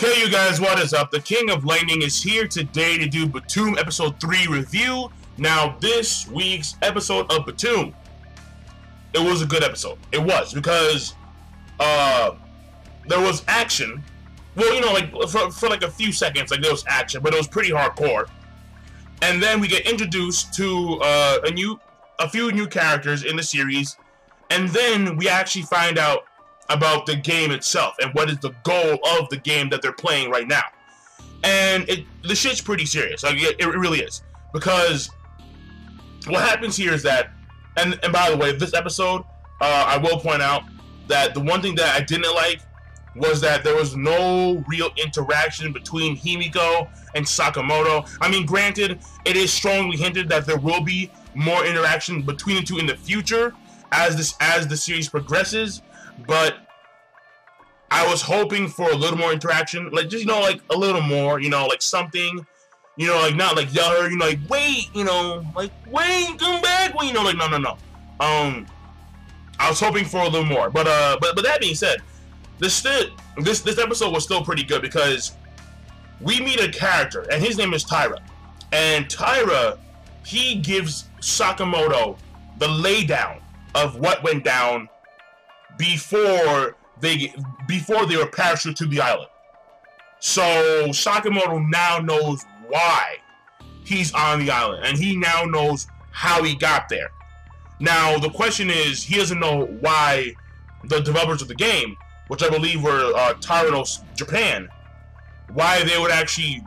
Okay, you guys, what is up? The King of Lightning is here today to do Btooom Episode 3 review. Now, this week's episode of Btooom, it was a good episode. It was, because there was action. Well, you know, like, for like a few seconds, like, there was action, but it was pretty hardcore. And then we get introduced to a few new characters in the series, and then we actually find out about the game itself and what is the goal of the game that they're playing right now. And the shit's pretty serious. Like, it really is, because what happens here is that, and by the way, this episode, I will point out that the one thing that I didn't like was that there was no real interaction between Himiko and Sakamoto. I mean, granted, it is strongly hinted that there will be more interaction between the two in the future as the series progresses, but I was hoping for a little more interaction, like, just, you know, like a little more, you know, like something, you know, like not like yell her, you know, like wait, you know, like wait, come back, well, you know, like no. I was hoping for a little more, but that being said, this episode was still pretty good because we meet a character and his name is Taira, and Taira, he gives Sakamoto the laydown of what went down before they were parachuted to the island. So Sakamoto now knows why he's on the island, and he now knows how he got there. Now the question is, he doesn't know why the developers of the game, which I believe were Taira Japan, why they would actually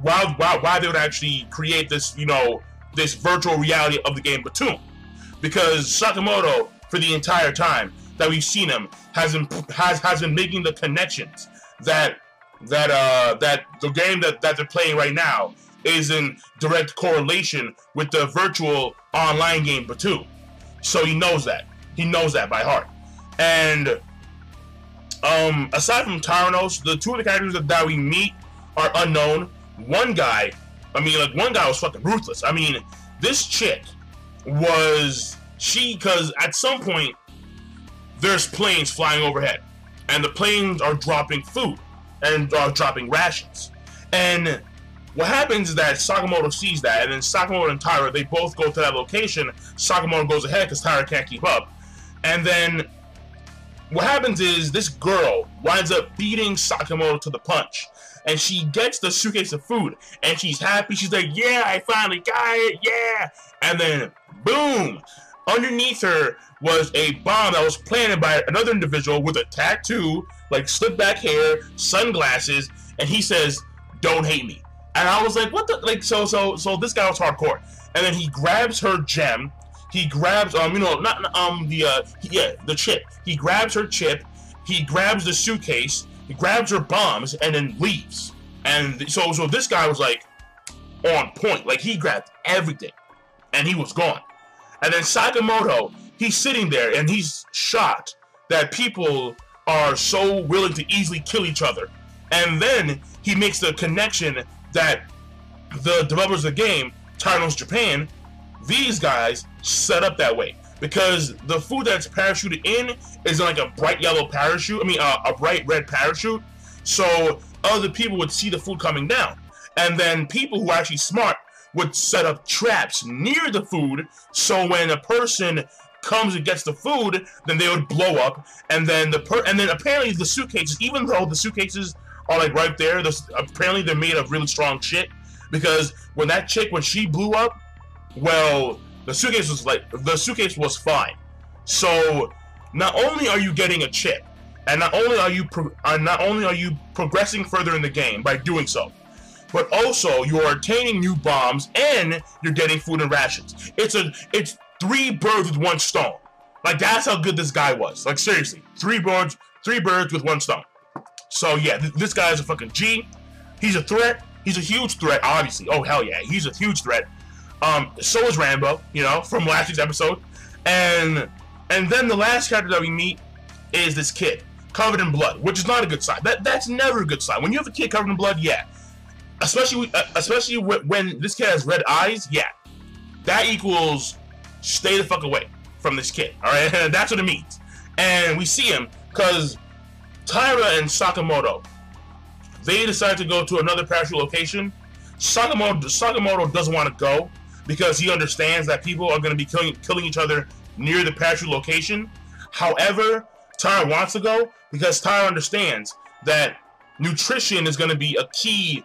why they would actually create this, you know, this virtual reality of the game Btooom. Because Sakamoto, for the entire time that we've seen him, has been making the connections that the game that they're playing right now is in direct correlation with the virtual online game Btooom. So he knows that. He knows that by heart. And aside from Tyranos, the two of the characters that we meet are unknown. One guy was fucking ruthless. I mean, this chick because at some point there's planes flying overhead, and the planes are dropping food and are dropping rations. And what happens is that Sakamoto sees that, and then Sakamoto and Taira, they both go to that location. Sakamoto goes ahead because Taira can't keep up. And then what happens is this girl winds up beating Sakamoto to the punch, and she gets the suitcase of food, and she's happy. She's like, yeah, I finally got it, yeah. And then, boom, underneath her was a bomb that was planted by another individual with a tattoo, like slick back hair, sunglasses, and he says, "Don't hate me." And I was like, what the, like, so this guy was hardcore. And then he grabs her gem. He grabs, you know, the chip. He grabs her chip. He grabs the suitcase. He grabs her bombs and then leaves. And so this guy was like on point. Like, he grabbed everything and he was gone. And then Sakamoto, he's sitting there and he's shocked that people are so willing to easily kill each other. And then he makes the connection that the developers of the game, Taira Japan, these guys set up that way. Because the food that's parachuted in is like a bright yellow parachute, a bright red parachute. So other people would see the food coming down. And then people who are actually smart would set up traps near the food, so when a person comes and gets the food, then they would blow up, and then apparently the suitcases, even though the suitcases are like right there, apparently they're made of really strong shit, because when she blew up, well, the suitcase was fine. So not only are you getting a chip, and not only are you progressing further in the game by doing so, but also you're attaining new bombs and you're getting food and rations. It's 3 birds with 1 stone. Like, that's how good this guy was. Like, seriously, 3 birds with 1 stone. So yeah, this guy is a fucking G. He's a threat. He's a huge threat, obviously. Oh hell yeah, he's a huge threat. So is Rambo, you know, from last week's episode. And then the last character that we meet is this kid covered in blood, which is not a good sign. That's never a good sign. When you have a kid covered in blood, yeah. Especially when this kid has red eyes, yeah. That equals stay the fuck away from this kid, alright? That's what it means. And we see him because Taira and Sakamoto, they decide to go to another parachute location. Sakamoto doesn't want to go because he understands that people are going to be killing each other near the parachute location. However, Taira wants to go because Taira understands that nutrition is going to be a key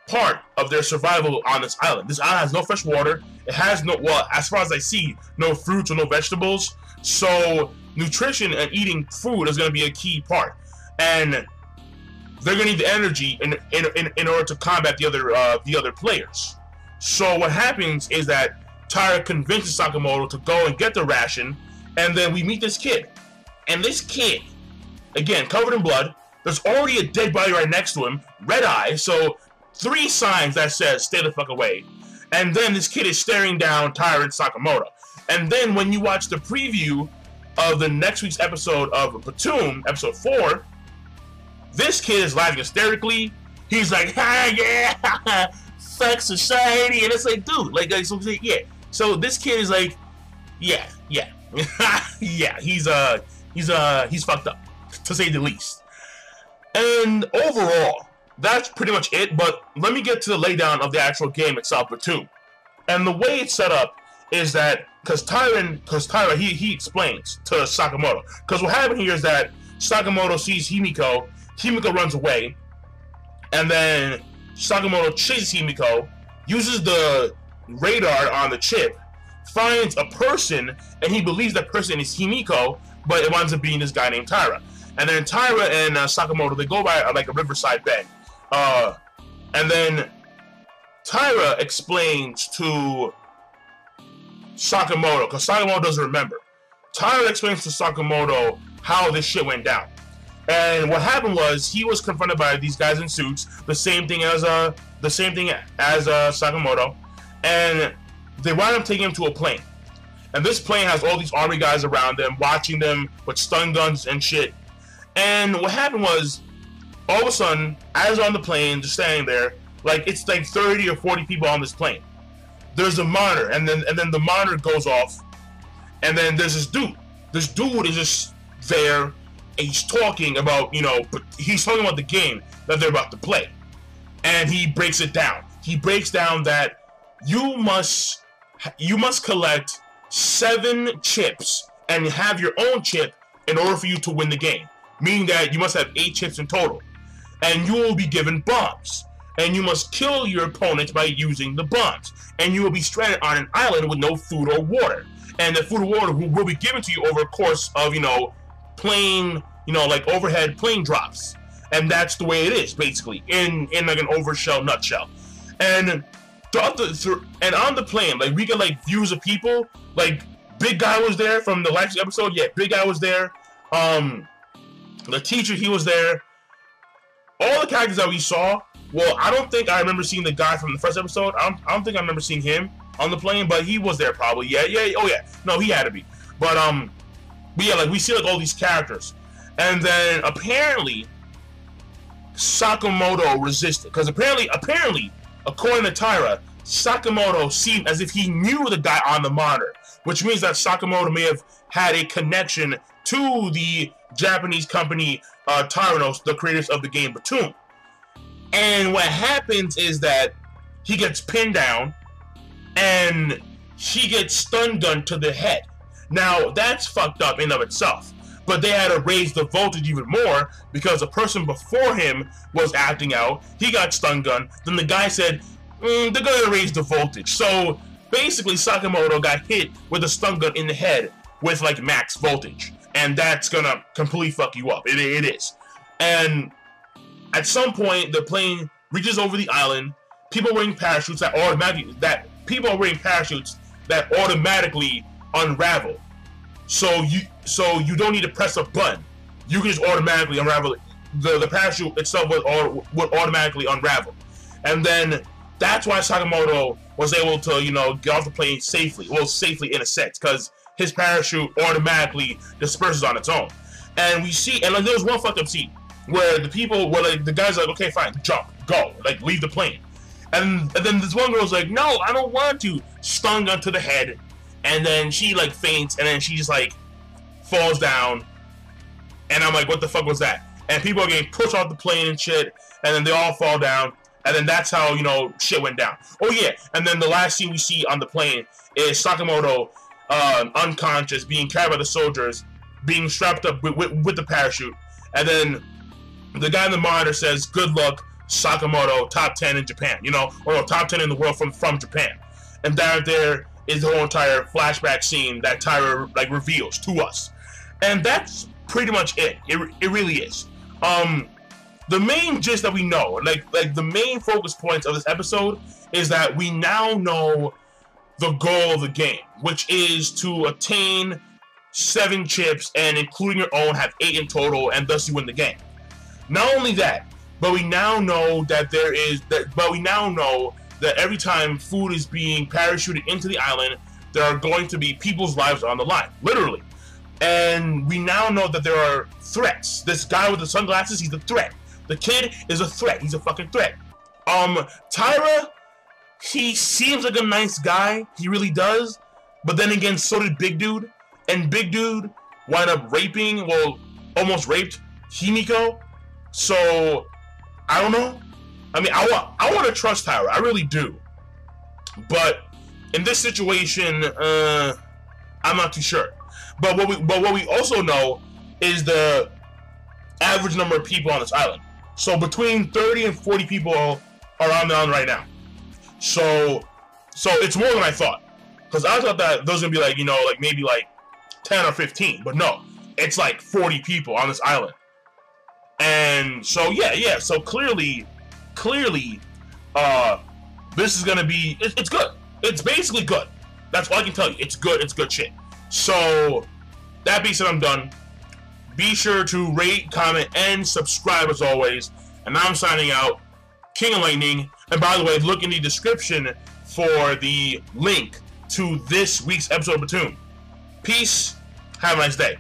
part of their survival on this island. This island has no fresh water. It has no, well, as far as I see, no fruits or no vegetables. So nutrition and eating food is going to be a key part. And they're going to need the energy in order to combat the other players. So what happens is that Taira convinces Sakamoto to go and get the ration, and then we meet this kid. And this kid, again, covered in blood, there's already a dead body right next to him, red eye, so 3 signs that says, stay the fuck away. And then this kid is staring down Taira and Sakamoto. And then when you watch the preview of the next week's episode of Btooom, episode 4, this kid is laughing hysterically. He's like, ah, yeah, fuck society. And it's like, dude, like so, yeah. So this kid is like, yeah. yeah, he's fucked up, to say the least. And overall, that's pretty much it, but let me get to the laydown of the actual game itself, Btooom. And the way it's set up is that, because Taira, he explains to Sakamoto. Because what happened here is that Sakamoto sees Himiko runs away, and then Sakamoto chases Himiko, uses the radar on the chip, finds a person, and he believes that person is Himiko, but it winds up being this guy named Taira. And then Taira and Sakamoto, they go by like a riverside bend. And then Taira explains to Sakamoto, because Sakamoto doesn't remember. Taira explains to Sakamoto how this shit went down. And what happened was he was confronted by these guys in suits, the same thing as Sakamoto, and they wound up taking him to a plane. And this plane has all these army guys around them, watching them with stun guns and shit. And what happened was, all of a sudden, as on the plane, just standing there, like it's like 30 or 40 people on this plane. There's a monitor, and then the monitor goes off, and then there's this dude. This dude is just there, and he's talking about, but he's talking about the game that they're about to play. And he breaks it down. He breaks down that you must collect 7 chips and have your own chip in order for you to win the game. Meaning that you must have 8 chips in total. And you will be given bombs. And you must kill your opponents by using the bombs. And you will be stranded on an island with no food or water. And the food or water will be given to you over a course of, plane, like overhead plane drops. And that's the way it is, basically, in like an overshell nutshell. And on the plane, like, we get like views of people. Like, Big Guy was there from the last episode. Yeah, Big Guy was there. The teacher, he was there. All the characters that we saw, well, I don't think I remember seeing the guy from the first episode. I don't think I remember seeing him on the plane, but he was there probably. Yeah, oh yeah. No, he had to be. But yeah, like, we see like all these characters. And then apparently Sakamoto resisted. Because apparently, according to Taira, Sakamoto seemed as if he knew the guy on the monitor. Which means that Sakamoto may have had a connection to the Japanese company Taira, the creators of the game Btooom. And what happens is that he gets pinned down and he gets stun gunned to the head. Now, that's fucked up in of itself. But they had to raise the voltage even more because the person before him was acting out. He got stun gunned. Then the guy said, they're going to raise the voltage. So basically, Sakamoto got hit with a stun gun in the head with like max voltage. And that's going to completely fuck you up. It is. And at some point, the plane reaches over the island. People are wearing parachutes that automatically unravel. So you don't need to press a button. You can just automatically unravel it. The parachute itself would automatically unravel. And then that's why Sakamoto was able to, get off the plane safely. Well, safely in a sense, because his parachute automatically disperses on its own. And we see, and like there was one fucked up scene where the guys are like, okay, fine, jump, go, like leave the plane. And then this one girl's like, no, I don't want to. Stun gun to the head. And then she like faints, and then she just like falls down. And I'm like, what the fuck was that? And people are getting pushed off the plane and shit. and then they all fall down, and then that's how, you know, shit went down. Oh yeah, and then the last scene we see on the plane is Sakamoto unconscious, being carried by the soldiers, being strapped up with the parachute, and then the guy in the monitor says, "Good luck, Sakamoto, top 10 in Japan," you know, or no, top 10 in the world from Japan. And down there is the whole entire flashback scene that Taira like reveals to us, and that's pretty much it. It really is. The main gist that we know, like the main focus points of this episode, is that we now know the goal of the game, which is to attain 7 chips, and including your own, have 8 in total, and thus you win the game. Not only that, but we now know that every time food is being parachuted into the island, there are going to be people's lives on the line, literally. And we now know that there are threats. This guy with the sunglasses, he's a threat. The kid is a threat. He's a fucking threat. Taira, he seems like a nice guy. He really does. But then again, so did Big Dude. And Big Dude wound up raping, well, almost raped Himiko. So, I don't know. I mean, I want to trust Taira. I really do. But in this situation, I'm not too sure. But what we also know is the average number of people on this island. So between 30 and 40 people are on the island right now. So it's more than I thought. Because I thought that those were gonna be like, you know, like maybe like 10 or 15. But no, it's like 40 people on this island. And so yeah. So clearly, this is gonna be, it's good. It's basically good. That's all I can tell you. It's good. It's good shit. So that being said, I'm done. Be sure to rate, comment, and subscribe as always. And I'm signing out, King of Lightning. And by the way, look in the description for the link to this week's episode of Btooom. Peace. Have a nice day.